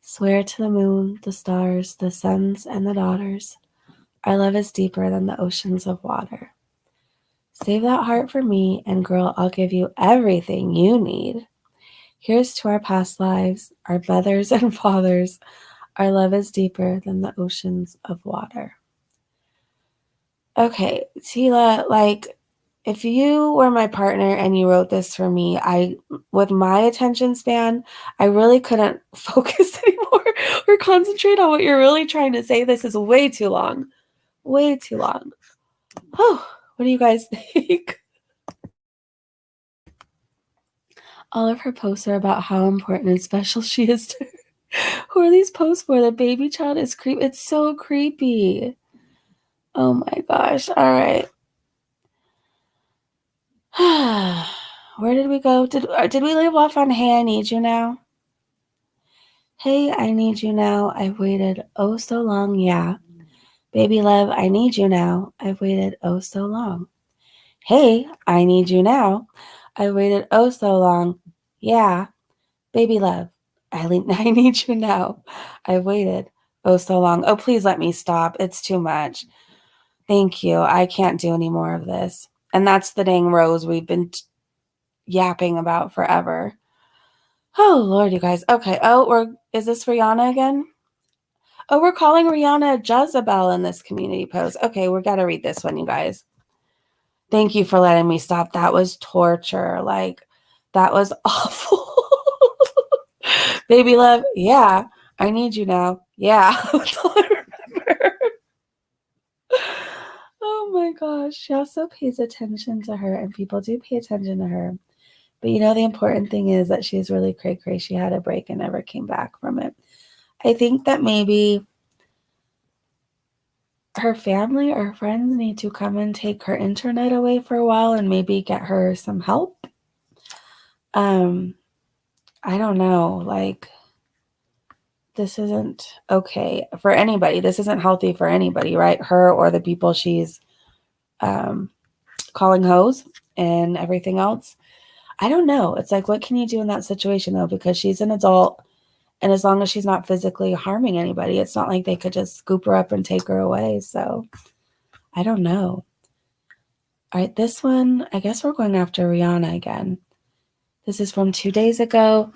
Swear to the moon, the stars, the sons, and the daughters. Our love is deeper than the oceans of water. Save that heart for me, and, girl, I'll give you everything you need. Here's to our past lives, our mothers and fathers. Our love is deeper than the oceans of water. Okay, Tila, like, if you were my partner and you wrote this for me, with my attention span, I really couldn't focus anymore or concentrate on what you're really trying to say. This is way too long. Way too long. Oh, what do you guys think? All of her posts are about how important and special she is to her. Who are these posts for? The baby child is creepy. It's so creepy. Oh my gosh. All right. Where did we go? Did we leave off on Hey, I Need You Now? Hey, I need you now. I've waited oh so long, yeah. Baby love, I need you now. I've waited oh so long. Hey, I need you now. I waited oh so long, yeah. Baby love, I need you now. I've waited oh so long. Oh, please let me stop. It's too much. Thank you. I can't do any more of this. And that's the dang rose we've been yapping about forever. Oh, Lord, you guys. Okay. Oh, is this Rhianna again? Oh, we're calling Rhianna Jezebel in this community post. Okay, we got to read this one, you guys. Thank you for letting me stop. That was torture. Like, that was awful. Baby love, yeah. I need you now. Yeah. That's all I remember. Oh my gosh. She also pays attention to her, and people do pay attention to her. But you know, the important thing is that she's really cray-cray. She had a break and never came back from it. I think that maybe her family or friends need to come and take her internet away for a while and maybe get her some help. I don't know. Like, this isn't okay for anybody. This isn't healthy for anybody, right? Her or the people she's calling hoes and everything else. I don't know. It's like, what can you do in that situation, though? Because she's an adult, and as long as she's not physically harming anybody, it's not like they could just scoop her up and take her away. So I don't know. All right, this one, I guess we're going after Rhianna again. This is from 2 days ago.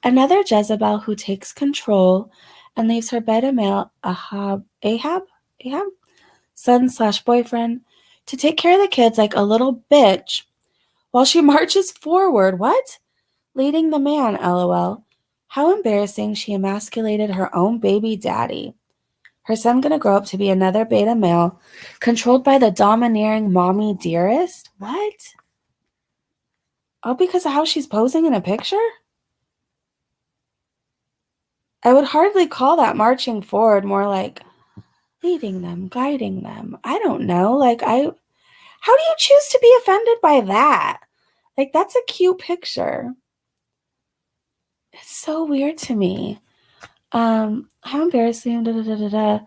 Another Jezebel who takes control and leaves her beta male Ahab, son/boyfriend, to take care of the kids like a little bitch while she marches forward. What? Leading the man, LOL. How embarrassing she emasculated her own baby daddy. Her son gonna grow up to be another beta male, controlled by the domineering mommy dearest? What? All because of how she's posing in a picture? I would hardly call that marching forward, more like leading them, guiding them. I don't know. Like, how do you choose to be offended by that? Like, that's a cute picture. It's so weird to me. How embarrassing, da da da da da.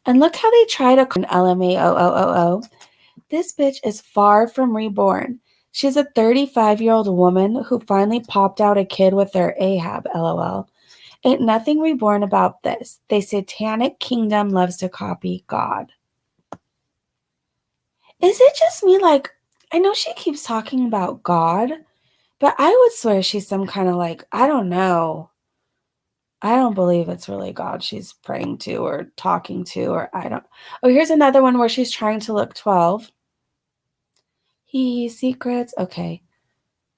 And look how they try to LMAOOOO. This bitch is far from reborn. She's a 35-year-old woman who finally popped out a kid with her Ahab, lol. Ain't nothing reborn about this. The satanic kingdom loves to copy God. Is it just me? Like, I know she keeps talking about God, but I would swear she's some kind of like, I don't know. I don't believe it's really God she's praying to or talking to, or I don't. Oh, here's another one where she's trying to look 12. Secrets. Okay.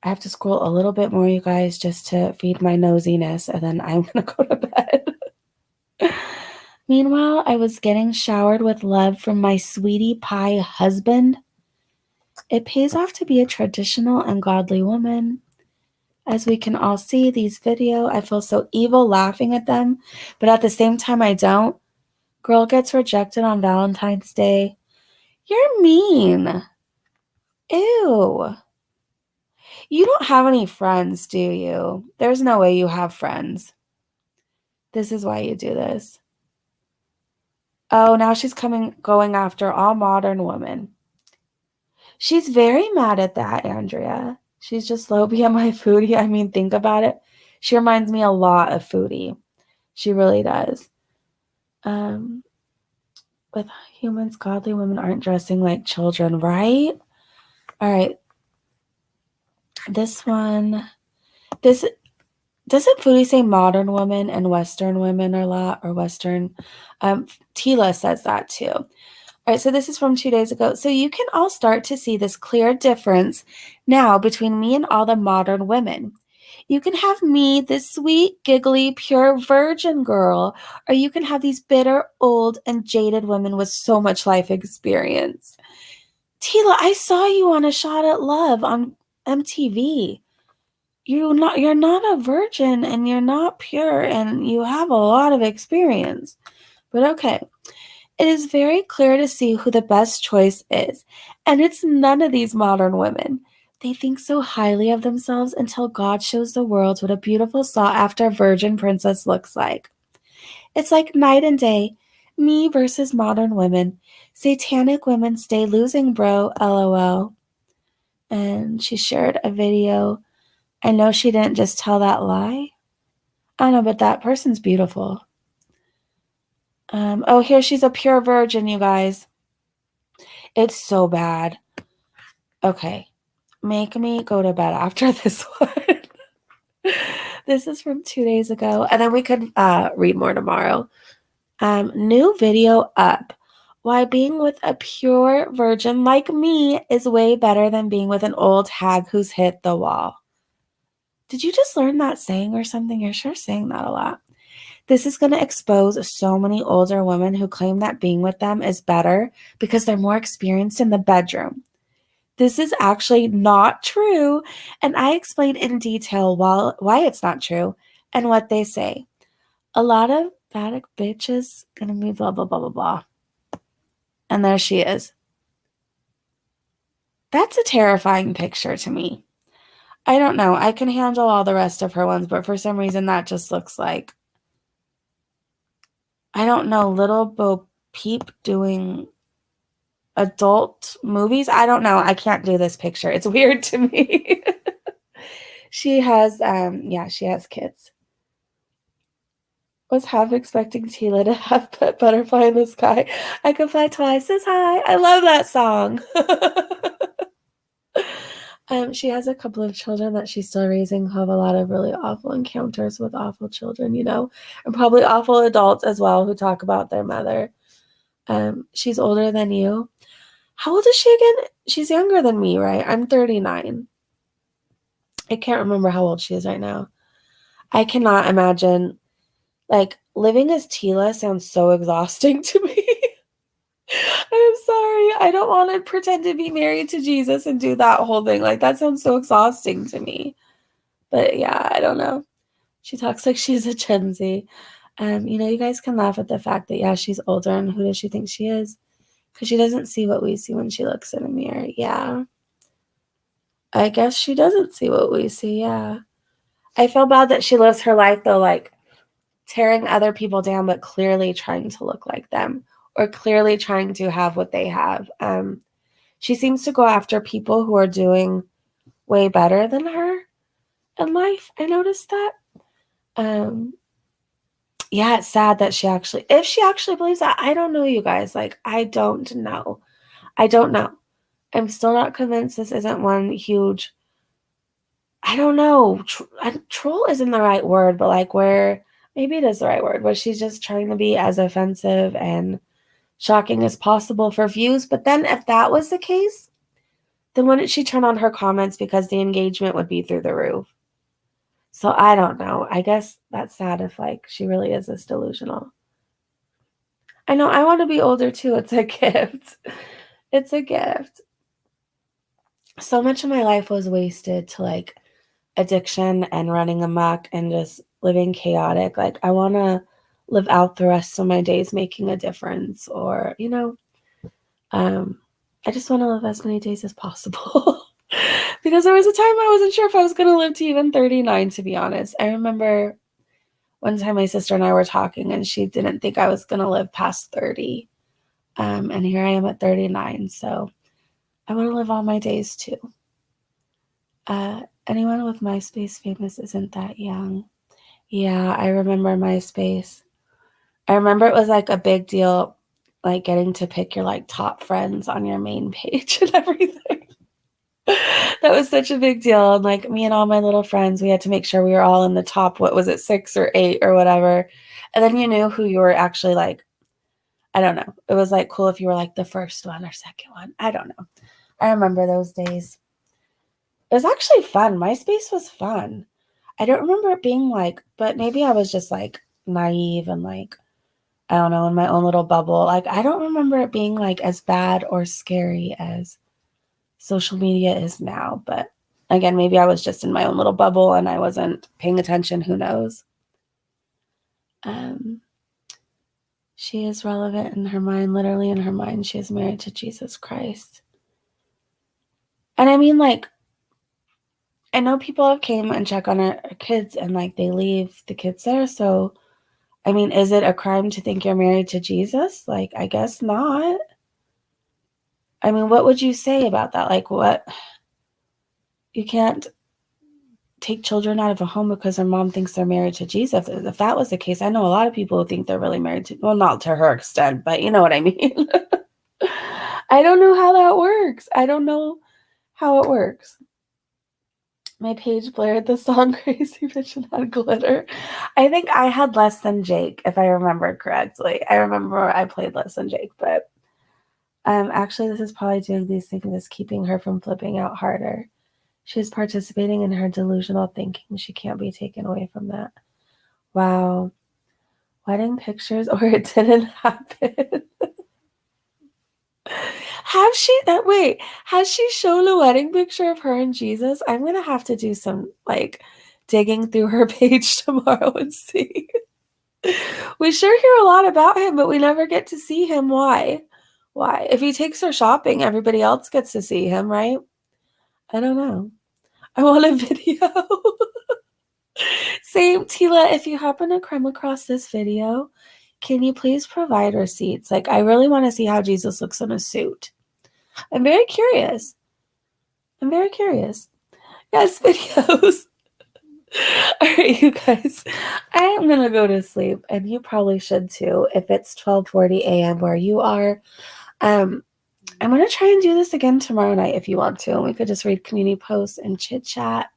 I have to scroll a little bit more, you guys, just to feed my nosiness, and then I'm going to go to bed. Meanwhile, I was getting showered with love from my sweetie pie husband. It pays off to be a traditional and godly woman. As we can all see, these video, I feel so evil laughing at them, but at the same time, I don't. Girl gets rejected on Valentine's Day. You're mean. Ew. You don't have any friends, do you? There's no way you have friends. This is why you do this. Oh, now she's going after all modern women. She's very mad at that, Andrea. She's just low BMI Foodie. I mean, think about it. She reminds me a lot of Foodie. She really does. With humans, godly women aren't dressing like children, right? All right. This one. Doesn't Foodie say modern women and Western women a lot, or Western? Tila says that too. All right, so this is from 2 days ago. So you can all start to see this clear difference now between me and all the modern women. You can have me, this sweet, giggly, pure virgin girl, or you can have these bitter, old, and jaded women with so much life experience. Tila, I saw you on A Shot at Love on MTV. You're not a virgin, and you're not pure, and you have a lot of experience. But okay. It is very clear to see who the best choice is, and it's none of these modern women. They think so highly of themselves until God shows the world what a beautiful sought-after virgin princess looks like. It's like night and day, me versus modern women. Satanic women stay losing, bro, lol. And she shared a video. I know she didn't just tell that lie. I don't know, but that person's beautiful. Oh, here she's a pure virgin, you guys. It's so bad. Okay. Make me go to bed after this one. This is from 2 days ago. And then we could read more tomorrow. New video up. Why being with a pure virgin like me is way better than being with an old hag who's hit the wall. Did you just learn that saying or something? You're sure saying that a lot. This is going to expose so many older women who claim that being with them is better because they're more experienced in the bedroom. This is actually not true, and I explain in detail why it's not true and what they say. A lot of erratic bitches gonna be blah, blah, blah, blah, blah. And there she is. That's a terrifying picture to me. I don't know. I can handle all the rest of her ones, but for some reason that just looks like, I don't know, Little Bo Peep doing adult movies. I don't know. I can't do this picture. It's weird to me. She has, she has kids. Was half expecting Tila to have put Butterfly in the Sky. I Could Fly Twice as High. I love that song. She has a couple of children that she's still raising who have a lot of really awful encounters with awful children, and probably awful adults as well who talk about their mother. She's older than you. How old is she again? She's younger than me, right? I'm 39. I can't remember how old she is right now. I cannot imagine. Like, living as Tila sounds so exhausting to me. I'm sorry. I don't want to pretend to be married to Jesus and do that whole thing. Like, that sounds so exhausting to me. But yeah, I don't know. She talks like she's a Gen Z. You guys can laugh at the fact that, yeah, she's older, and who does she think she is? Because she doesn't see what we see when she looks in a mirror. Yeah. I guess she doesn't see what we see, yeah. I feel bad that she lives her life, though, like, tearing other people down, but clearly trying to look like them, or clearly trying to have what they have. She seems to go after people who are doing way better than her in life. I noticed that. Yeah, it's sad that if she actually believes that, I don't know, you guys. Like, I don't know. I don't know. I'm still not convinced this isn't one huge, I don't know. Troll isn't the right word, but like maybe it is the right word, where she's just trying to be as offensive and shocking as possible for views. But then if that was the case, then wouldn't she turn on her comments because the engagement would be through the roof? So I don't know. I guess that's sad if like she really is this delusional. I know I want to be older too. It's a gift. It's a gift. So much of my life was wasted to like addiction and running amok and just living chaotic. Like I want to live out the rest of my days making a difference, or I just want to live as many days as possible. Because there was a time I wasn't sure if I was going to live to even 39, to be honest. I remember one time my sister and I were talking and she didn't think I was going to live past 30. And here I am at 39. So I want to live all my days too. Anyone with MySpace famous isn't that young. Yeah, I remember MySpace. I remember it was like a big deal, like getting to pick your like top friends on your main page and everything. That was such a big deal. And like me and all my little friends, we had to make sure we were all in the top, what was it, 6 or 8 or whatever. And then you knew who you were actually like. I don't know. It was like cool if you were like the first one or second one. I don't know. I remember those days. It was actually fun. MySpace was fun. I don't remember it being like, but maybe I was just like naive and like, I don't know, in my own little bubble. Like, I don't remember it being like as bad or scary as social media is now. But again, maybe I was just in my own little bubble and I wasn't paying attention. Who knows? She is relevant in her mind, literally in her mind. She is married to Jesus Christ. And I mean, like, I know people have came and check on her kids and like they leave the kids there. So, I mean, is it a crime to think you're married to Jesus? Like, I guess not. I mean, what would you say about that? Like, what? You can't take children out of a home because their mom thinks they're married to Jesus. If that was the case, I know a lot of people who think they're really married to, well, not to her extent, but you know what I mean. I don't know how that works. I don't know how it works. My page blared the song Crazy Bitch and Had Glitter. I think I had less than Jake, if I remember correctly. I remember I played less than Jake, but actually this is probably doing these things that's keeping her from flipping out harder. She's participating in her delusional thinking. She can't be taken away from that. Wow. Wedding pictures, or it didn't happen. Has she shown a wedding picture of her and Jesus? I'm gonna have to do some like digging through her page tomorrow and see. We sure hear a lot about him, but we never get to see him. Why? Why? If he takes her shopping, everybody else gets to see him, right? I don't know. I want a video. Same, Tila, if you happen to come across this video, can you please provide receipts? Like, I really want to see how Jesus looks in a suit. I'm very curious. Yes, videos. All right, you guys. I am going to go to sleep, and you probably should too if it's 12:40 a.m. where you are. I'm going to try and do this again tomorrow night if you want to, and we could just read community posts and chit-chat.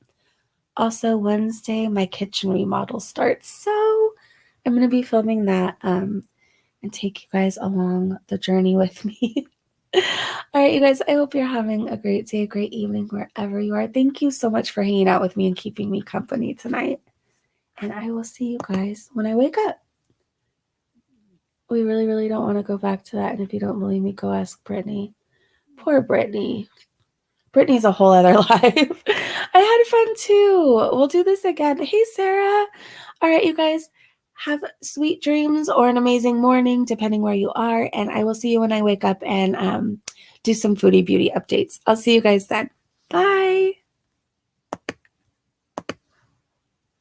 Also, Wednesday, my kitchen remodel starts, so I'm going to be filming that and take you guys along the journey with me. All right, you guys, I hope you're having a great day, a great evening, wherever you are. Thank you so much for hanging out with me and keeping me company tonight. And I will see you guys when I wake up. We really, really don't want to go back to that. And if you don't believe me, go ask Brittany. Poor Brittany. Brittany's a whole other life. I had fun too. We'll do this again. Hey, Sarah. All right, you guys. Have sweet dreams or an amazing morning, depending where you are. And I will see you when I wake up and do some foodie beauty updates. I'll see you guys then.